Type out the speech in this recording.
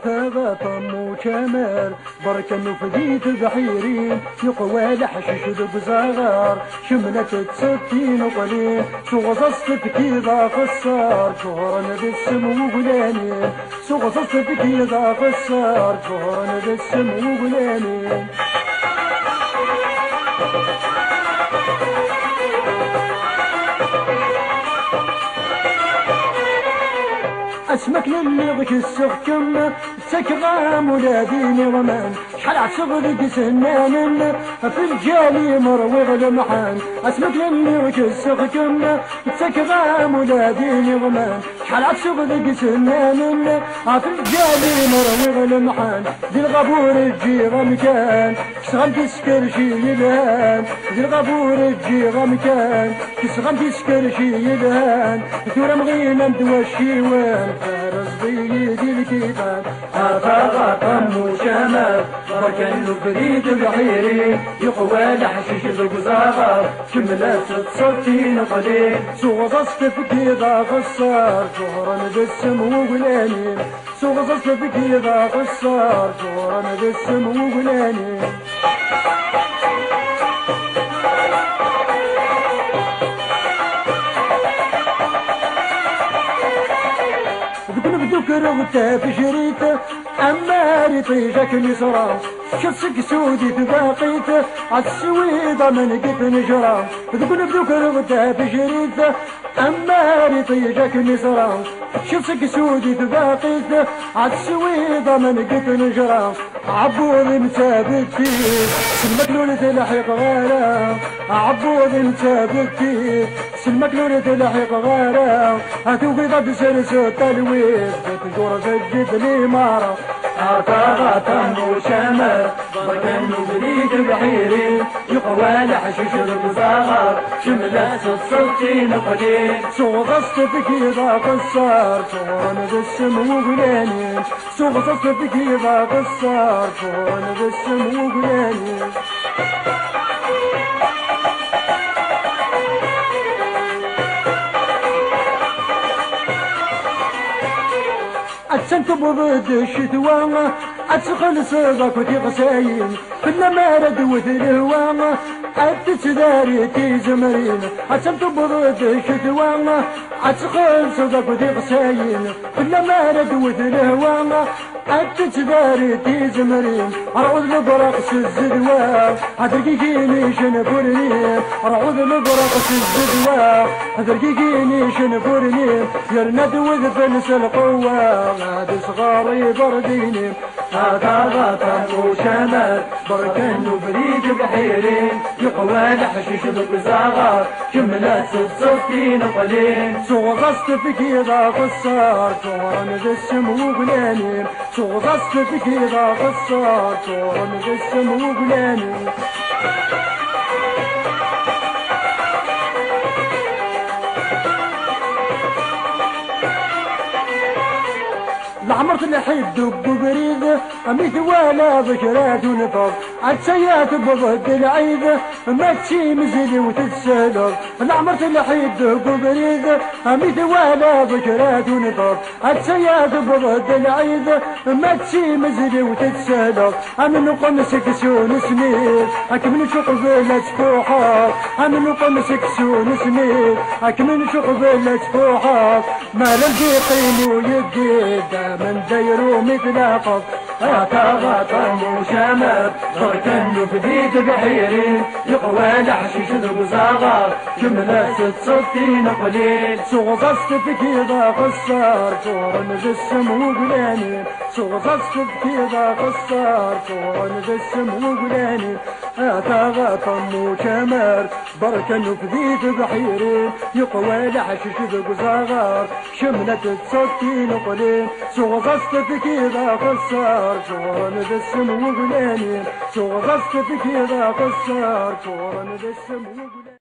هذا طم وشمر بركة نفديت بحيرين يقوى لحشش بزغار شملت تستين وقليل سغصصت كذا قصار شهرا بالسم وقلانين سغصصت كذا قصار شهرا بالسم وقلانين اسمك للغش السخكم سكغام ولاديني رمان شحال عصغلق سنان في الجالي مروغ المحان اسمك للغش السخكم سكغام ولاديني رمان شحال عصغلق سنان في الجالي مروغ المحان ذي الغبور تجي غمكان كسغم تسكر شي يلهان ذي الغبور تجي غمكان كسغم تسكر شي يلهان ثورة مغينا ندوى الشيوان فارس بيدي الكتاب هذا طم وشمال بركة نفريد البحيرين يقوى لحشيش القزاغر شملات تصطين قليل سوغصت بكيضا قصار شهرا بالسم وقلانين سوغصت بكيضا قصار شهرا بالسم وقلانين كرغتا في شريته أماري طيجك نسرا شفسك سودي تباقيته عالسويضة من قد نجرا تقول بدو كرغتا في شريته أماري طيجك نسرا شفسك سودي تباقيته عالسويضة من قد نجرا عبود مثابت فيه سلمك لون تلحق غارة عبود مثابت فيه سلمك لون تلحق غارة هاتوقي ضد سرسو التلويث تدور سجد لي مارة هذا طم وشمر بركة نبريد البحيرين يقوى لحشيش القزاغر شملات الصوتين قليل سوغصت بكيضا قصار شهرا بالسم وقلانين سوغصت بكيضا قصار شهرا بالسم وقلانين أتسنت بضد الشتوى أتسخن صدق وتغساين كل ما ردوت الهوى أتسداري تيزمرين أتسنت بضد الشتوى أتسخن صدق وتغساين كل ما ردوت الهوى أتسداري تيزمرين أرعوذ لبرقص الزدوى أدرقيني شنفرني أرعوذ لبرقص الزدوى أدرقيني شنفرني يرند وذفنس القوة هذا صغاري برديني هذا طم وشمال بركة نبريد بحيرين يقوى لحشيش القزاغر شملات تصطين قليل سوغصت بكيضا قصار شهرا بالسم وقلانين سوغصت بكيضا قصار شهرا بالسم وقلانين العمرت اللحيد دب بريد أميت ولا بشرات ونفض عالسيات بضد العيد ما تشي مزلي وتتسلق العمرت اللحيد دب بريد أميت ولا بشرات ونفض عالسيات بضد العيد ما تشي مزلي وتتسلق أمن قمسك سون سميت أكمن شقبلة فوحات أمن قمسك سون سميت أكمن شقبلة فوحات ما لم يقيم ويدي من ديرو مثل هذا طم وشمر بركة نفديت بحيرين يقوى لحشيش القزاغر جملة تصطين قليل سوغصت بكيضا قصار شهرا بالسم وقلانين سوغصت بكيضا قصار شهرا بالسم وقلانين هذا طم وشمر بركة نفديت بحيرين يقوى لحشيش القزاغر شملة تصطين قليل سوغصت بكيضا قصار شهرا بالسم وقلانين سوغصت بكيضا قصار شهرا بالسم وقلانين